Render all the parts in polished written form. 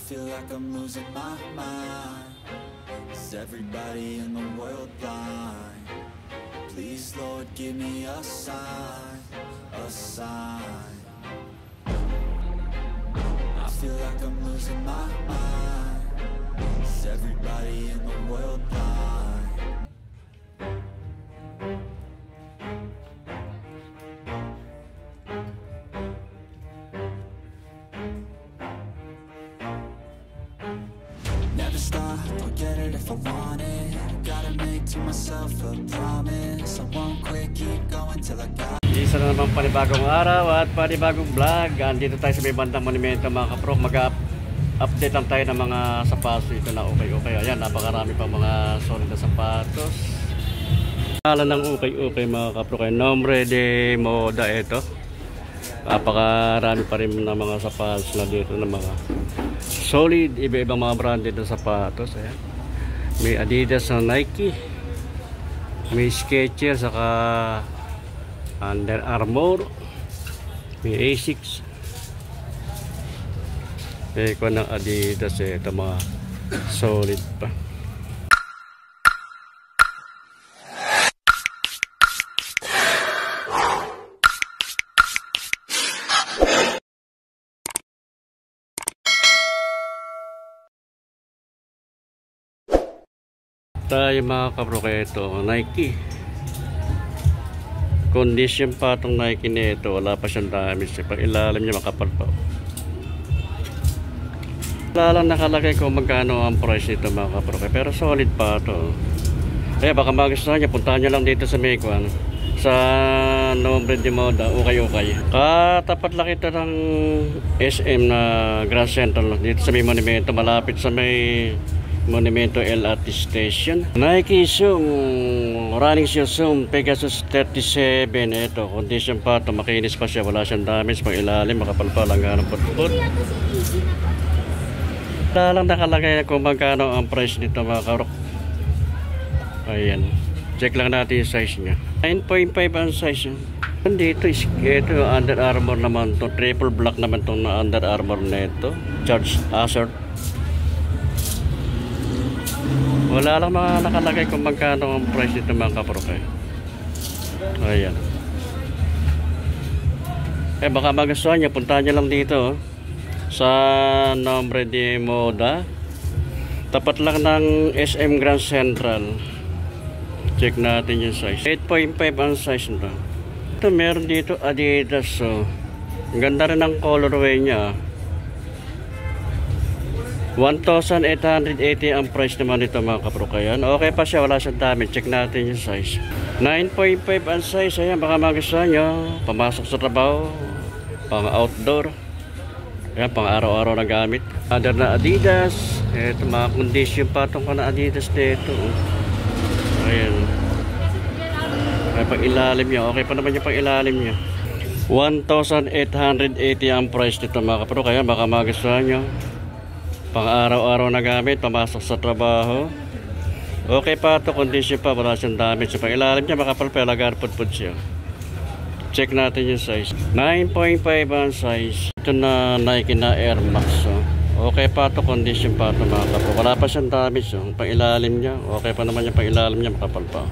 feel like I'm losing my mind. Is everybody in the world blind? Please, Lord, give me a sign, a sign. I feel like I'm losing my mind. Is everybody in the world blind? Never stop, I'll get it if I want it. Gotta make to myself a promise. I won't quit, keep going till I got it. Isa na naman panibagong araw at panibagong vlog. Andito tayo sa may bandang monumento mga kapro. Mag-update lang tayo ng mga sapatos dito na okay. Ayan, napakarami pang mga solid na sapatos. Alam ng okay mga kapro. Kaya Nombre de Moda ito. Napakarami pa rin ng mga sapatos na dito na mga solid, iba-ibang mga branded na sapatos. Ayan. May Adidas na Nike, may Skechers, saka Under Armour, may Asics, may ko ng Adidas. Ito mga solid pa. Tayo mga kabro, ito Nike condition pa itong Nike nito, wala pa siyang damage. Pag ilalim niya makapal pa. Wala lang nakalagay kung magkano ang price nito mga kabro, pero solid pa ito. Kaya baka magustuhan niya, puntahan niyo lang dito sa Mequan, sa Nombre de Moda, okay. Katapat lang ito ng SM na Grand Central dito sa may monumento, malapit sa may Monumento LRT Station. Nike Zoom, running shoe Zoom Pegasus 37. Ito, condition pa ito, makinis pa siya, wala siyang damage. Pag ilalim, makapal hanggang ng putput. Wala lang nakalagay kung magkano ang price nito mga karok. Ayan, check lang natin yung size nya. 9.5 ang size. Dito ito Under Armour naman to, triple black naman itong Under Armour na ito, Charge Assert. Wala lang mga nakalagay kung magkano ang price nito mga kaproke. Ayan. Baka magustuhan niya, puntahan niya lang dito sa Nombre de Moda. Tapat lang ng SM Grand Central. Check natin yung size. 8.5 ang size nito. Ito meron dito Adidas. So, ang ganda rin ang colorway niya. 1,880 ang price naman nito mga kapro. Kaya okay pa siya, wala siyang damage. Check natin yung size. 9.5 ang size. Ayan, baka magustuhan nyo, pamasok sa trabaho, pang outdoor, ayan, pang araw-araw na gamit. Other na Adidas. Ito mga condition pa itong na Adidas dito. Ayan. Kaya pang ilalim niya, okay pa naman yung pang ilalim niya. 1,880 ang price nito mga kapro. Kaya baka magustuhan nyo, pang araw-araw na gamit, pamasok sa trabaho. Okay pa ito, condition pa, wala siyang damage. Pang ilalim niya makapal pa, lagar putput siya. Check natin yung size. 9.5 ang size. Ito na Nike na Air Max. Okay pa ito, condition pa ito mga kapro. Wala pa siyang damage. Pang ilalim niya, okay pa naman yung pang ilalim niya, makapal pa.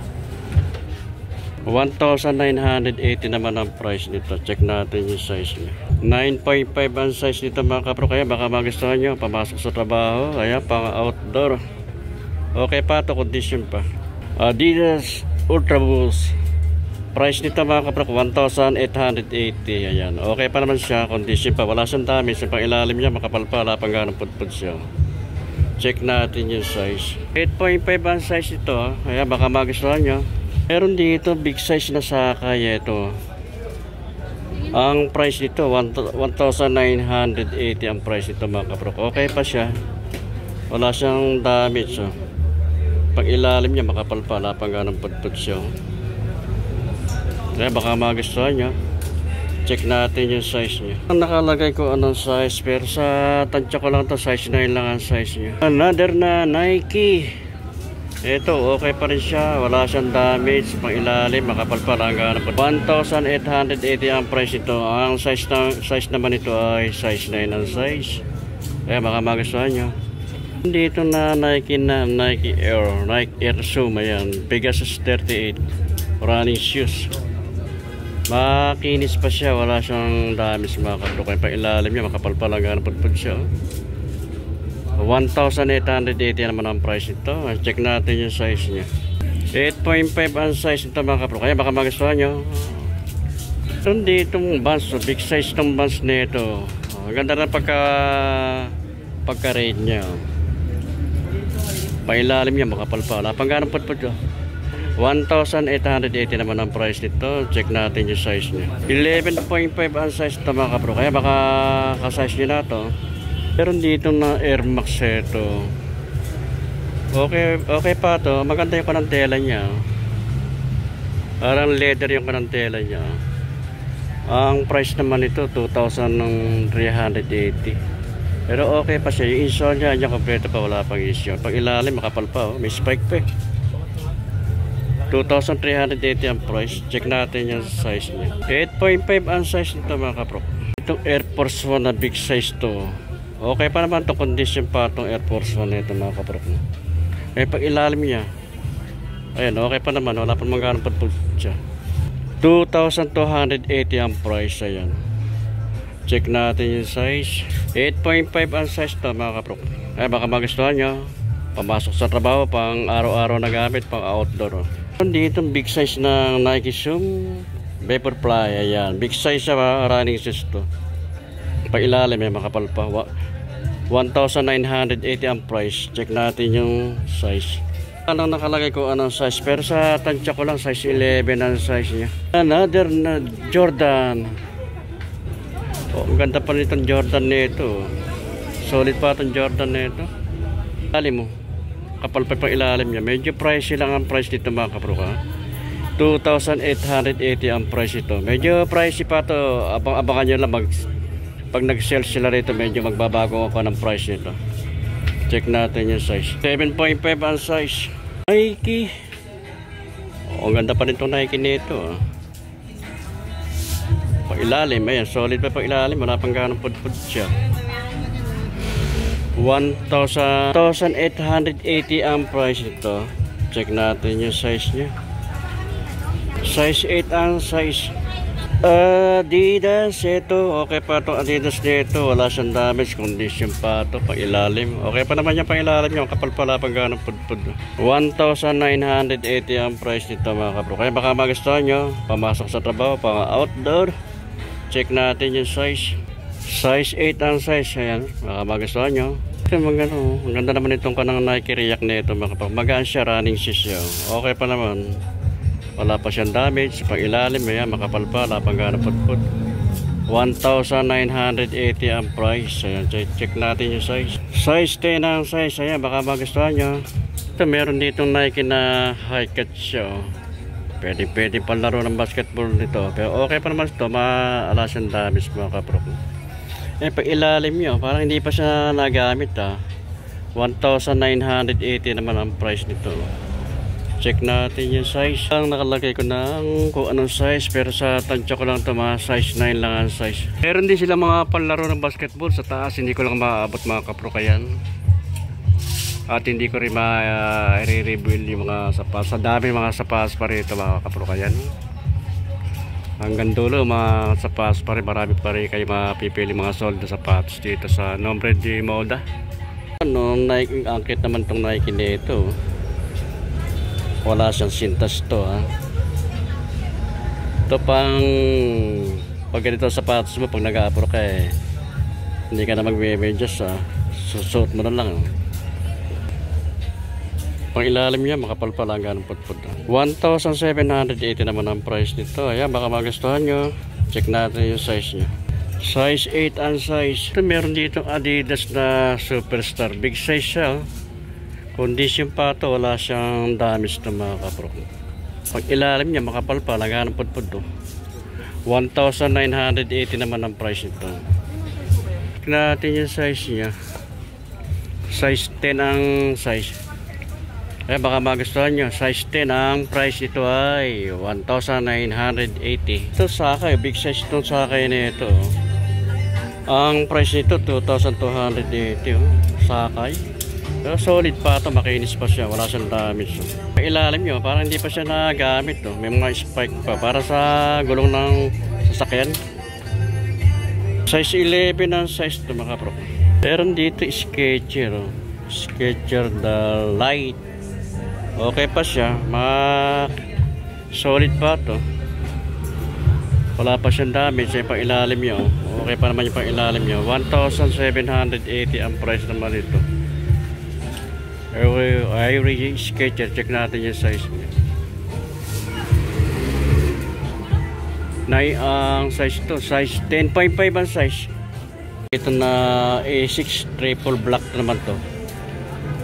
1,980 naman ang price nito. Check natin yung size niya. 9.5 ang size nito mga kapro. Kaya baka magustuhan nyo, pamasok sa trabaho, kaya pang outdoor. Okay pa ito, condition pa. Adidas Ultra Boost. Price nito mga kapro, 1,880. Ayan, okay pa naman siya, condition pa, wala siyang damage. Pang ilalim niya, makapal pa, wala pang ganang putput siya. Check natin yung size. 8.5 ang size nito. Kaya baka magustuhan nyo. Meron dito big size na sakay ito. Ang price nito 1,980 ang price nito mga kapro. Okay pa siya, wala siyang damage. Pag ilalim niya makapal pa, wala pang ganang putput siya. Kaya baka magustuhan niya, check natin yung size niya. Ang nakalagay ko anong size, pero sa tansya ko lang to, size 9 lang ang size niya. Another na Nike. Ito, okay pa rin siya, wala siyang damage. Pang ilalim, makapal pa lang. 1,880 ang price ito. Ang size naman ito ay size 9 ang size. Kaya baka magustuhan nyo. Dito na Nike Air Zoom. Ayan, Pegasus 38 running shoes. Makinis pa siya, wala siyang damis mga kapro. Kaya pa ilalim niya, makapal-pal hanggang pudpud siya. 1,880 naman ang price nito. Check natin yung size niya. 8.5 ang size nito mga kapro. Kaya baka magustuhan nyo. Ito ditong buns, big size ng buns nito. Ganda na pagka-rate niya. Pailalim niya, makapal-pal. Wala pang ganang pudpud siya. 1,880 naman ang price nito. Check natin yung size niya. 11.5 ang size nito mga kapro. Kaya baka ka-size niya na to. Pero dito na Air Max ito. Okay pa to. Maganda yung kanantela niya. Parang leather yung kanantela niya. Ang price naman ito 2,380. Pero okay pa siya. Yung insole niya, yung kompleto pa, wala pang issue. Pag ilalim, makapal pa. May spike pa. 2,380 ang price. Check natin yung size niya. 8.5 ang size nito mga kapro. Itong Air Force 1 na big size to. Okay pa naman itong condition pa itong Air Force 1 nito mga kapro. Eh pag ilalim niya, ayan, okay pa naman. Wala pa magkano pagpul siya. 2,280 ang price. Ayan. Check natin yung size. 8.5 ang size to mga kapro. Ay baka magustuhan nyo. Pamasok sa trabaho, pang araw-araw na gamit, pang outdoor. Dito big size ng Nike Zoom Vaporfly. Ayan, big size siya, running shoes to. Pag ilalim may makapal pa. 1,980 ang price. Check natin yung size. Anong nakalagay ko anong size, pero sa tansya ko lang size 11 ang size niya. Another na Jordan. Ang ganda pa nitong Jordan nito. Solid pa itong Jordan nito. Ilalim mo, kapal pa pang ilalim niya. Medyo pricey lang ang price dito mga kapro ka. 2,880 ang price ito. Medyo pricey pa to. Abangan nyo lang pag nag-sell sila rito, medyo magbabago ako ng price nito. Check natin yung size. 7.5 ang size. Nike. Ang ganda pa rin itong Nike nito. Pag ilalim, ayan, solid pa pag ilalim. Wala pang ganong pudpud siya. 1,880 ang price ito. Check natin yung size niya. Size 8 ang size. Adidas ito. Okay pa itong Adidas nito. Wala siyang damage condition pa ito. Pang ilalim. Okay pa naman yung pang ilalim niya. Kapal pala pang ganong pudpud. 1,980 ang price nito mga kapro. Kaya baka magustuhan nyo. Pamasok sa trabaho, pang outdoor. Check natin yung size. Size 8 ang size. Ayan, baka magustuhan nyo. Ang ganda naman itong kanang Nike React nito. Magaan siya, running shoes siya. Okay pa naman. Wala pa siyang damage. Pag ilalim, ayan, makapal pa. Wala pang ganang pudpud. 1,980 ang price. Ayan, check natin yung size. Size 10 ang size. Ayan, baka magustuhan nyo. Ito, meron ditong Nike na high cut siya. Pwede palaro ng basketball nito. Pero okay pa naman ito. Maala siyang damage mga kapro. Eh pag ilalim nyo, parang hindi pa siya nagamit 1,980 naman ang price nito. Check natin yung size. Ang nakalagay ko ng kung anong size, pero sa tansya ko lang ito, mga size 9 lang ang size. Meron din sila mga palaro ng basketball sa taas, hindi ko lang maaabot mga kapro kayan. At hindi ko rin ma-re-reveal yung mga sapas. Sa dami mga sapas pa rin ito mga kapro kayan. Hanggang dulo mga sapatos pa rin, marami pa rin kayo mapipili mga sold na sapatos dito sa Nombre de Moda. Nung Nike, angkit naman tong Nike nito. Wala siyang sintas to Ito pang pag ganito sapatos mo, pag nag-aapro ka hindi ka na mag-medyas susuot mo na lang. Pang ilalim niya, makapal pa lang ganun pudpud. 1,780 naman ang price nito. Ayan, baka magustuhan nyo. Check natin yung size niya. Size 8 ang size. Ito, meron dito Adidas na Superstar. Big size siya. Condition pa ito. Wala siyang damage na mga kapro. Pag ilalim niya, makapal pa lang ganun pudpud. 1,980 naman ang price nito. Check natin yung size niya. Size 10 ang size. Kaya baka magustuhan nyo. Size 10 ang price ito ay 1,980. Ito sakay, big size itong sakay na ito. Ang price nito 2,280 oh. Sakay. Pero solid pa ito, makinis pa siya, wala siyang damage. Oh. Ilalim nyo, parang hindi pa siya nagamit. Oh. May mga spike pa para sa gulong ng sasakyan. Size 11 ang size ito mga kapro. Pero dito Skechers. Oh. Skechers the light. Okay pa siya, solid pa ito. Wala pa siyang damage, ay pang ilalim niya. Oh. Okay pa naman yung pang ilalim niya. 1,780 ang price naman ito. Ivory Skechers, check natin yung size niya. Ang size ito, size 10.5 ang size. Ito na A6 triple black naman to.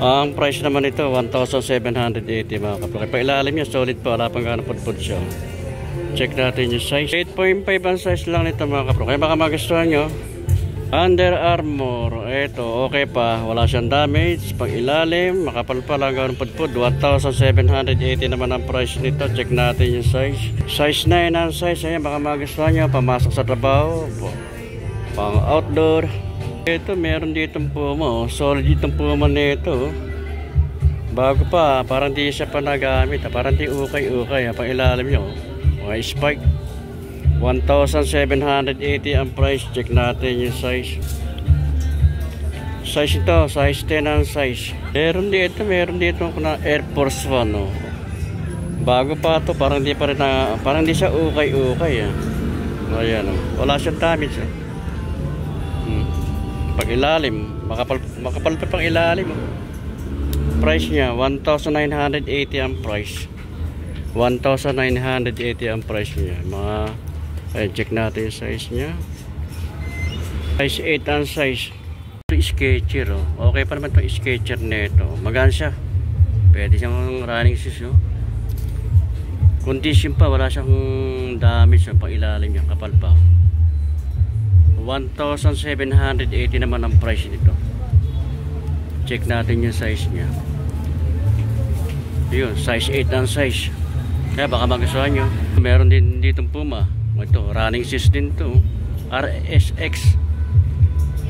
Ang price naman ito 1,780 mga kapatid. Pa ilalim niya solid pa, wala pang gano'ng pudpud siya. Check natin yung size. 8.5 ang size lang nito mga kapro. Kaya baka magustuhan nyo. Under Armour. Ito, okay pa. Wala siyang damage. Pang ilalim. Makapal pa lang gano'ng pudpud. 1,780 naman ang price nito. Check natin yung size. Size 9 ang size. Ayan, baka magustuhan nyo. Pamasok sa trabaho. Pang outdoor. Ito, meron ditong Puma. Solid ditong Puma nito. Bago pa. Parang di siya pa nagamit. Parang di ukay-ukay. Pang ilalim nyo. Mga spike 1,780 ang price. Check natin yung size. Size ito, size 10 ang size. Meron dito na Air Force 1 oh. Bago pa ito, parang di siya ukay-ukay ayan oh. Wala siyang damage oh. Pag ilalim, makapal pa pang ilalim oh. Price niya 1,980 ang price. 1,980 ang price niya. Check natin yung size niya. Size 8 ang size. Ito Skechers oh. Okay pa naman itong Skechers nito. Maganda siya. Pwede siyang running shoes oh. Condition pa, wala siyang damage oh. Pang ilalim niya, kapal pa. 1,780 naman ang price nito. Check natin yung size niya. Yun, size 8 ang size. Kaya baka magustuhan nyo. Meron din ditong Puma. Ito, running shoes din to. RSX.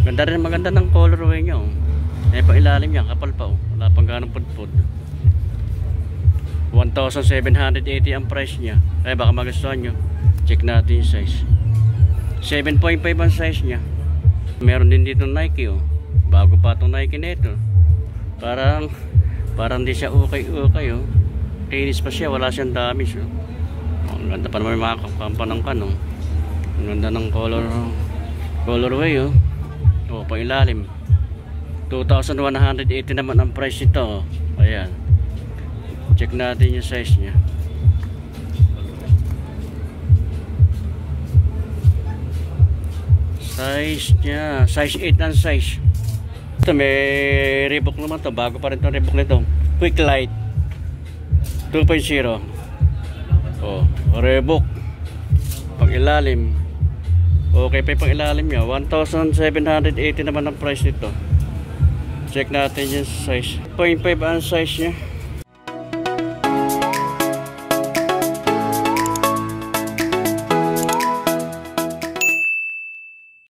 Maganda ng colorway nyo. Pa ilalim niya, kapal pa oh. Wala pang ganong pudpud. 1,780 ang price niya. Kaya baka magustuhan nyo. Check natin yung size. 7.5 ang size niya. Meron din dito Nike oh. Bago pa itong Nike nito. Parang di siya ukay-ukay oh. Kinis pa siya, wala siyang damage oh. Ang ganda pa naman yung mga kampanangkan oh. Ang ganda ng colorway oh. Pang ilalim 2,180 naman ang price nito oh. Ayan. Check natin yung size niya. Size niya, size 8 ang size. Ito may Reebok naman to. Bago pa rin itong Reebok nito. Quick Light 2.0 oh, Reebok pang ilalim. Okay pa pang ilalim niya. 1,780 naman ang price nito. Check natin yung size. 0.5 ang size niya.